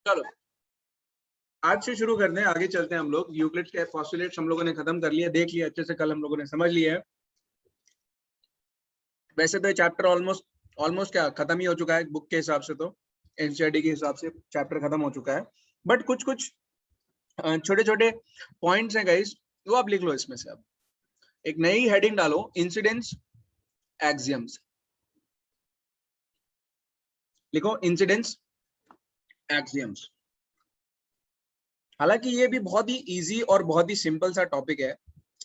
चलो आज से शुरू करते हैं, आगे चलते हैं हम लोग। यूक्लिड्स के पोस्टुलेट्स हम लोगों ने खत्म कर लिया, देख लिया अच्छे से, कल हम लोगों ने समझ लिया है। वैसे तो चैप्टर ऑलमोस्ट क्या खत्म ही हो चुका है बुक के हिसाब से, तो एनसीईआरटी के हिसाब से चैप्टर खत्म हो चुका है, बट कुछ कुछ छोटे छोटे पॉइंट्स हैं गाइस, वो आप लिख लो इसमें से। अब एक नई हेडिंग डालो, इंसिडेंस एक्सियम्स, लिखो इंसिडेंस एक्सियम्स। हालांकि ये भी बहुत ही इजी और बहुत ही सिंपल सा टॉपिक है,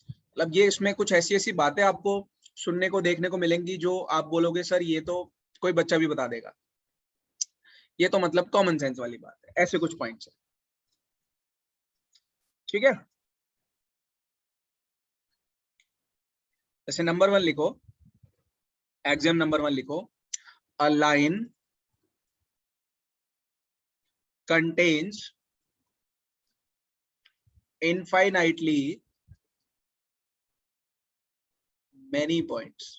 मतलब ये इसमें कुछ ऐसी ऐसी बातें आपको सुनने को देखने को मिलेंगी जो आप बोलोगे सर ये तो कोई बच्चा भी बता देगा, ये तो मतलब कॉमन सेंस वाली बात है। ऐसे कुछ पॉइंट्स है, ठीक है। जैसे नंबर 1 लिखो, एक्सियम नंबर 1 लिखो, a line contains infinitely many points.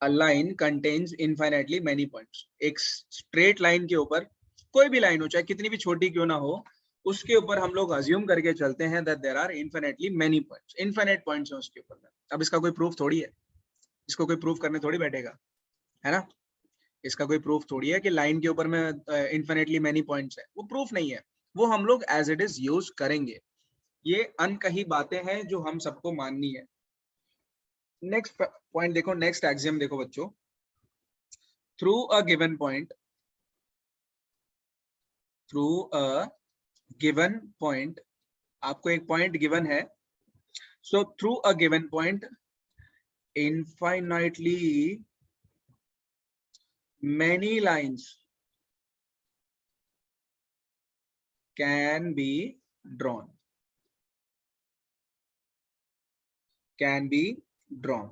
A line contains infinitely many points. एक स्ट्रेट लाइन के ऊपर, कोई भी लाइन हो चाहे कितनी भी छोटी क्यों ना हो, उसके ऊपर हम लोग अज्यूम करके चलते हैं that there are infinitely many points. infinite points हैं उसके ऊपर में। अब इसका कोई प्रूफ थोड़ी है, इसको कोई प्रूफ करने थोड़ी बैठेगा, है ना। इसका कोई प्रूफ थोड़ी है कि लाइन के ऊपर में इन्फिनेटली मेनी पॉइंट्स है, वो प्रूफ नहीं है, वो हम लोग एज इट इज यूज करेंगे। ये अनकही बातें हैं जो हम सबको माननी है। नेक्स्ट पॉइंट देखो, नेक्स्ट एक्सियम देखो बच्चों, through a given point, through a given point, आपको एक पॉइंट गिवन है, so through a given point infinitely many lines can be drawn, can be drawn,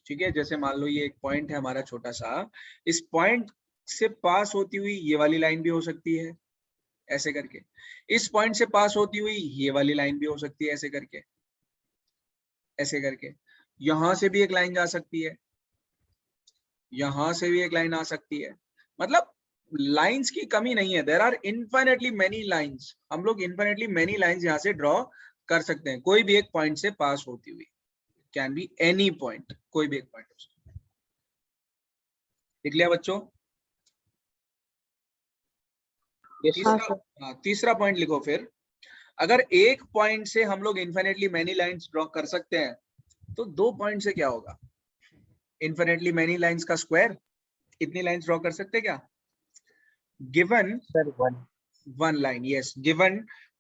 ठीक है। जैसे मान लो ये एक पॉइंट है हमारा छोटा सा, इस पॉइंट से पास होती हुई ये वाली लाइन भी हो सकती है ऐसे करके, इस पॉइंट से पास होती हुई ये वाली लाइन भी हो सकती है ऐसे करके, ऐसे करके। यहां से भी एक लाइन जा सकती है, यहां से भी एक लाइन आ सकती है, मतलब लाइंस की कमी नहीं है। There are infinitely many lines, हम लोग इनफाइनेटली मेनी लाइंस यहां से ड्रॉ कर सकते हैं, कोई भी एक पॉइंट से पास होती हुई। कैन बी एनी पॉइंट, कोई भी एक पॉइंट हो सकता है। लिख लिया बच्चों? तीसरा पॉइंट लिखो फिर, अगर एक पॉइंट से हम लोग इनफिनिटली मेनी लाइंस ड्रॉ कर सकते हैं, तो 2 पॉइंट से क्या होगा? इनफिनिटली मेनी लाइंस का स्क्वायर, इतनी लाइंस ड्रॉ कर सकते क्या? Given sir one line, yes, given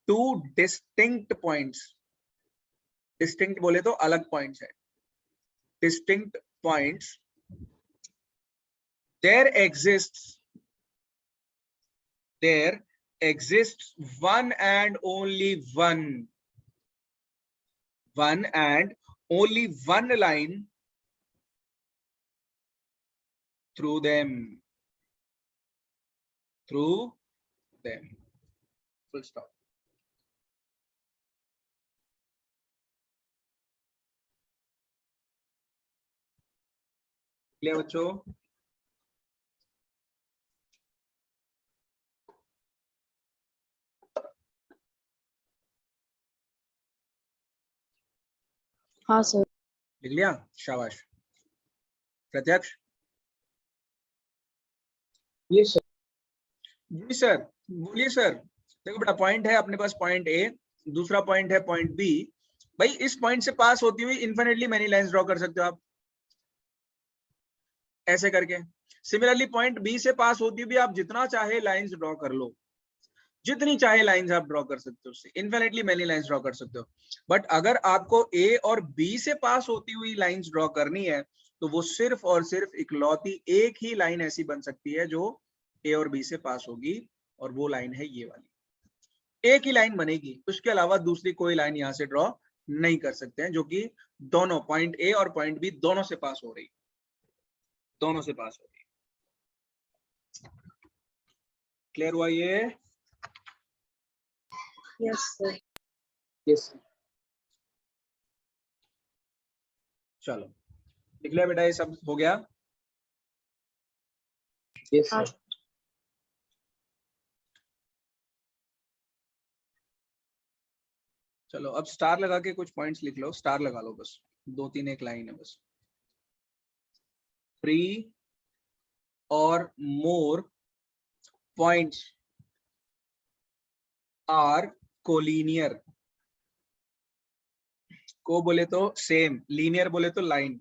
2 distinct points, distinct बोले तो अलग पॉइंट्स है, distinct points, there exists one and only one line through them, full stop. Clear बच्चों? हाँ सर। लिख लिया? शाबाश। प्रत्यक्ष? ये सर। जी सर, बोलिए सर। देखो बेटा, पॉइंट है अपने पास पॉइंट ए, दूसरा पॉइंट है पॉइंट बी। भाई इस पॉइंट से पास होती हुई इनफिनिटली मेनी लाइंस ड्रॉ कर सकते हो आप ऐसे करके। सिमिलरली पॉइंट बी से पास होती हुई आप जितना चाहे लाइंस ड्रॉ कर लो, जितनी चाहे लाइंस आप ड्रॉ कर सकते हो, उससे इनफिनिटली मेनी लाइंस ड्रॉ कर सकते हो। बट अगर आपको ए और बी से पास होती हुई लाइंस ड्रॉ करनी है, तो वो सिर्फ और सिर्फ इकलौती एक ही लाइन ऐसी बन सकती है जो ए और बी से पास होगी, और वो लाइन है ये वाली। एक ही लाइन बनेगी, उसके अलावा दूसरी कोई लाइन यहां से ड्रॉ नहीं कर सकते हैं, जो कि दोनों पॉइंट ए और पॉइंट बी दोनों से पास हो रही, दोनों से पास हो रही। क्लियर हुआ ये? Yes sir. यस। चलो लिख लिया बेटा, ये सब हो गया। Yes, हाँ sir. चलो अब स्टार लगा के कुछ पॉइंट्स लिख लो, स्टार लगा लो बस, 2 3 एक लाइन है बस। 3 or more points are collinear। को बोले तो सेम, लीनियर बोले तो line.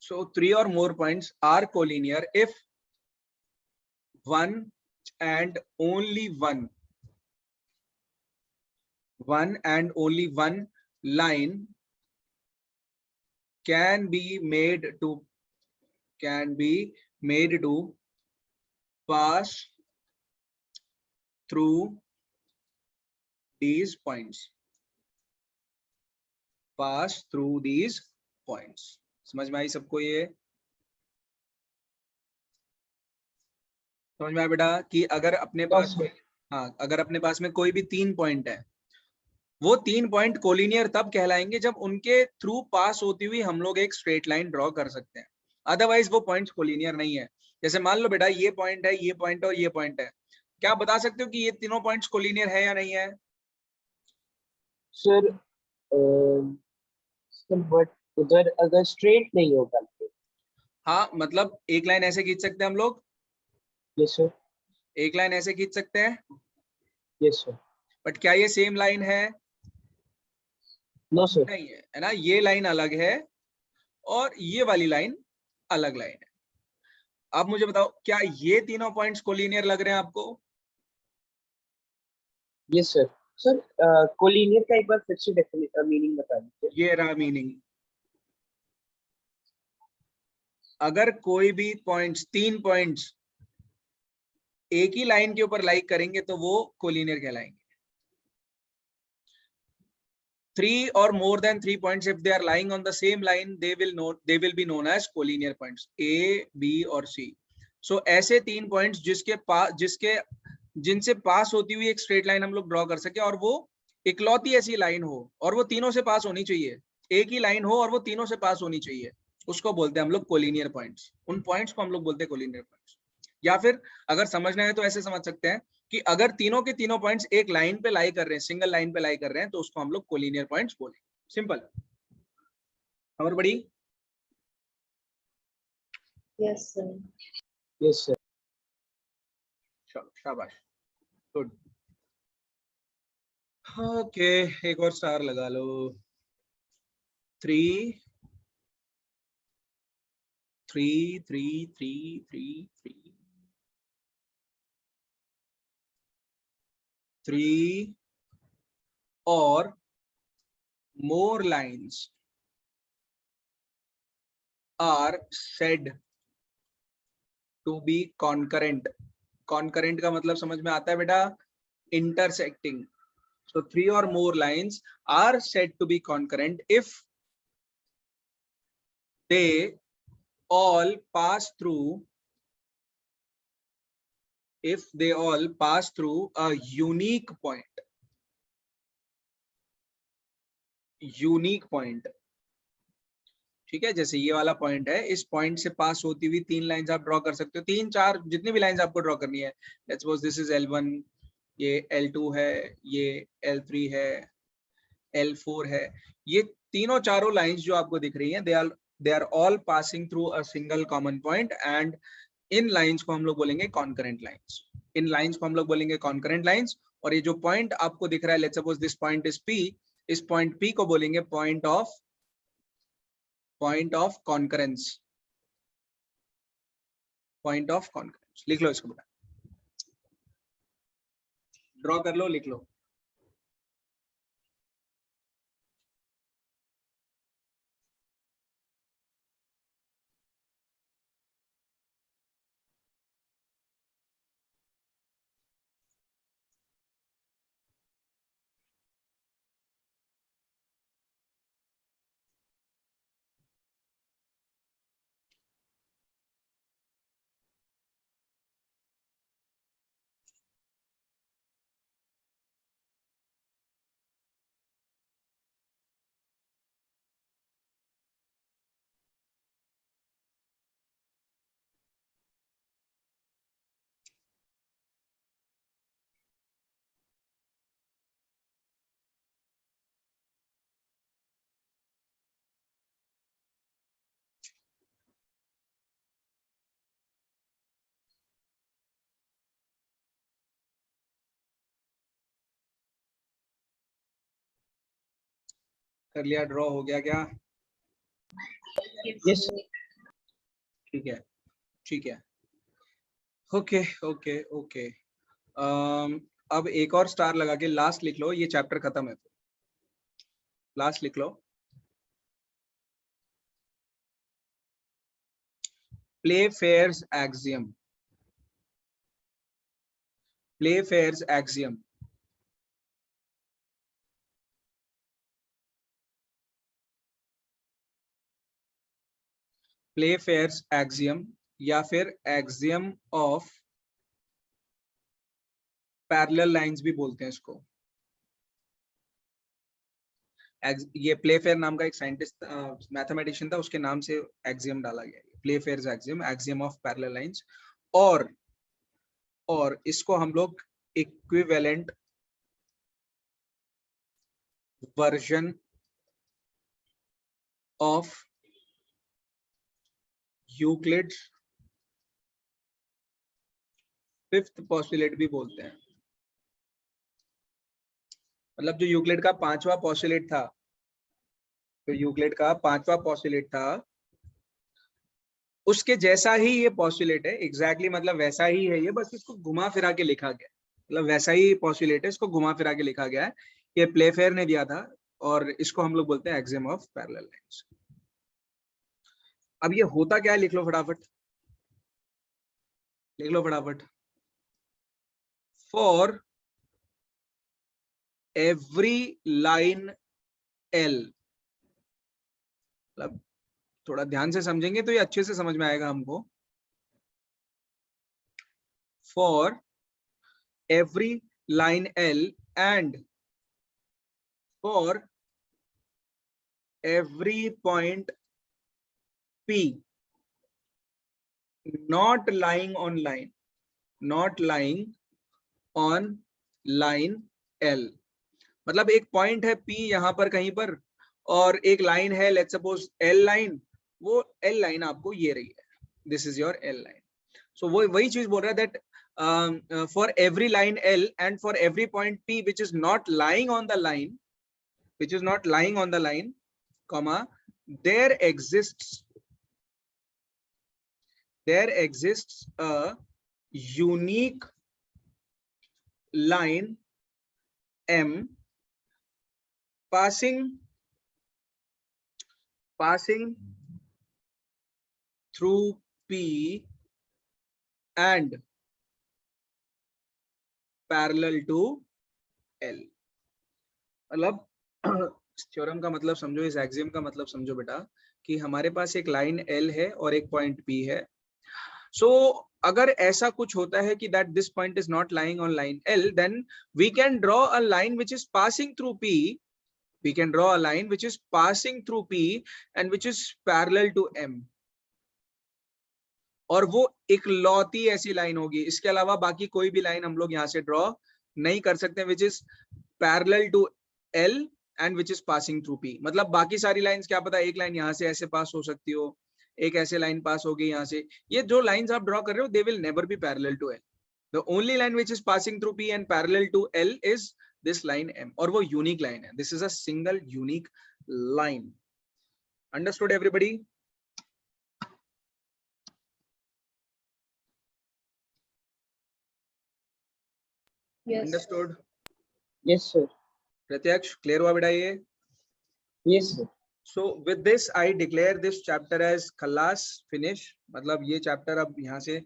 So 3 or more points are collinear if one and only one and only one line can be made to pass through these points, समझ में आई सबको? ये समझ में आया बेटा कि अगर अपने पास में, हाँ, अगर अपने पास में कोई भी 3 पॉइंट है, वो 3 पॉइंट कोलिनियर तब कहलाएंगे जब उनके थ्रू पास होती हुई हम लोग एक स्ट्रेट लाइन ड्रॉ कर सकते हैं, अदरवाइज वो पॉइंट्स कोलिनियर नहीं है। जैसे मान लो बेटा ये पॉइंट है, ये पॉइंट और ये पॉइंट है, क्या आप बता सकते हो कि ये तीनों पॉइंट्स कोलिनियर है या नहीं है? सर बट उधर अगर स्ट्रेट नहीं होगा तो। हाँ, मतलब एक लाइन ऐसे खींच सकते हैं हम लोग, यस सर। एक लाइन ऐसे खींच सकते हैं, यस सर। बट क्या ये सेम लाइन है? No sir. नहीं है ना, ये लाइन अलग है और ये वाली लाइन अलग लाइन है। अब मुझे बताओ, क्या ये तीनों पॉइंट्स कोलिनियर लग रहे हैं आपको? Yes sir. सर कोलिनियर का एक बार फिर से मीनिंग बता दीजिए। ये रहा मीनिंग। अगर कोई भी पॉइंट्स, 3 पॉइंट्स एक ही लाइन के ऊपर लाइक करेंगे तो वो कोलिनियर कहलाएंगे। 3 or more than 3 points, if they are lying on the same line, they will be known as collinear points, A, B और C. So ऐसे 3 पॉइंट्स जिनसे पास होती हुई एक स्ट्रेट लाइन हम लोग ड्रॉ कर सके और वो इकलौती ऐसी लाइन हो और वो तीनों से पास होनी चाहिए, एक ही लाइन हो और वो तीनों से पास होनी चाहिए, उसको बोलते हैं हम लोग कोलिनियर पॉइंट्स। उन पॉइंट्स को हम लोग बोलते हैं कोलिनियर पॉइंट्स। या फिर अगर समझना है तो ऐसे समझ सकते हैं कि अगर तीनों के तीनों पॉइंट्स एक लाइन पे लाई कर रहे हैं, सिंगल लाइन पे लाई कर रहे हैं, तो उसको हम लोग कोलिनियर पॉइंट्स बोलेंगे। सिंपल, खबर पड़ी? Yes sir. Yes sir. चलो शाबाश, गुड। ओके, एक और स्टार लगा लो। 3 3 3 3 3 3 3 or more lines are said to be concurrent। concurrent का मतलब समझ में आता है बेटा? intersecting। so 3 or more lines are said to be concurrent if they all pass through a unique point। ठीक है, जैसे ये वाला पॉइंट है, इस पॉइंट से पास होती हुई 3 लाइंस आप ड्रॉ कर सकते हो, 3 4 जितनी भी लाइंस आपको ड्रॉ करनी है। Let's suppose this is L1, ये L2 है, ये L3 है, L4 है। ये तीनों चारों लाइंस जो आपको दिख रही हैं, they are all passing through a single common point and इन लाइंस को हम लोग बोलेंगे कॉन्करेंट लाइंस। इन लाइंस को हम लोग बोलेंगे कॉन्करेंट लाइंस। और ये जो पॉइंट आपको दिख रहा है, let's suppose this point is P, इस पॉइंट P को बोलेंगे point of concurrence. Point of concurrence लिख लो इसको बेटा, ड्रॉ कर लो, लिख लो। कर लिया, ड्रॉ हो गया क्या? यस ठीक है, ठीक है, ओके ओके ओके। अब एक और स्टार लगा के लास्ट लिख लो, ये चैप्टर खत्म है, लास्ट लिख लो। प्लेफेयर्स एक्सियम, प्लेफेयर्स एक्सियम। प्लेफेयर्स एक्सियम या फिर एक्सियम ऑफ पैरेलल लाइंस भी बोलते हैं इसको। ये प्लेफेयर नाम का एक साइंटिस्ट मैथमेटिशियन था, उसके नाम से एक्सियम डाला गया है, Playfair's axiom, axiom of parallel lines. और इसको हम लोग equivalent version of Euclid's fifth postulate भी बोलते हैं। मतलब जो यूक्लिड का पांचवा पोस्टुलेट था, जो यूक्लिड का पांचवा पोस्टुलेट था, उसके जैसा ही ये पोस्टुलेट है एग्जैक्टली, मतलब वैसा ही है ये, बस इसको घुमा फिरा के लिखा गया, मतलब वैसा ही पोस्टुलेट है, इसको घुमा फिरा के लिखा गया है। ये प्लेफेयर ने दिया था और इसको हम लोग बोलते हैं एक्सियम ऑफ पैरेलल लाइंस। अब ये होता क्या है, लिख लो फटाफट, लिख लो फटाफट। फॉर एवरी लाइन एल, मतलब थोड़ा ध्यान से समझेंगे तो ये अच्छे से समझ में आएगा हमको। For every line L and for every point P not lying on line, not lying on line L, मतलब एक पॉइंट है P यहाँ पर कहीं पर, और एक लाइन है लेट्स सपोज L लाइन, वो L लाइन आपको ये रही है, this is your L line. So वो वही चीज बोल रहा है that for every line L and for every point P which is not lying on the line, which is not lying on the line, comma, there exists a unique line M passing through P and parallel to L। मतलब theorem का मतलब समझो, इस axiom का मतलब समझो बेटा, कि हमारे पास एक लाइन L है और एक पॉइंट P है। सो अगर ऐसा कुछ होता है कि that this point is not lying on line L, then we can draw a line which is passing through P, we can draw a line which is passing through P and which is parallel to M, और वो इकलौती ऐसी line होगी, इसके अलावा बाकी कोई भी लाइन हम लोग यहाँ से ड्रॉ नहीं कर सकते, which is parallel to L and which is passing through P। मतलब बाकी सारी लाइंस क्या पता, एक लाइन यहाँ से ऐसे पास हो सकती हो, एक ऐसे लाइन पास होगी यहाँ से, ये जो लाइंस आप ड्रॉ कर रहे हो they will never be parallel to L। The only line which is passing through P and parallel to L is this line M, और वो यूनिक लाइन है, this is a single unique line. Understood everybody? Understood? Yes sir. Pratyaksh clear हुआ बेटा ये? Yes sir. So with this I declare this chapter as खल्लास finish, मतलब ये chapter अब यहाँ से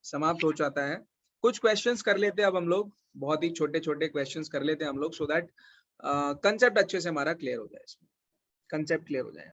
समाप्त हो जाता है। कुछ क्वेश्चंस कर लेते हैं अब हम लोग, बहुत ही छोटे छोटे क्वेश्चंस कर लेते हैं हम लोग, सो दैट कंसेप्ट अच्छे से हमारा क्लियर हो जाए, इसमें कंसेप्ट क्लियर हो जाए।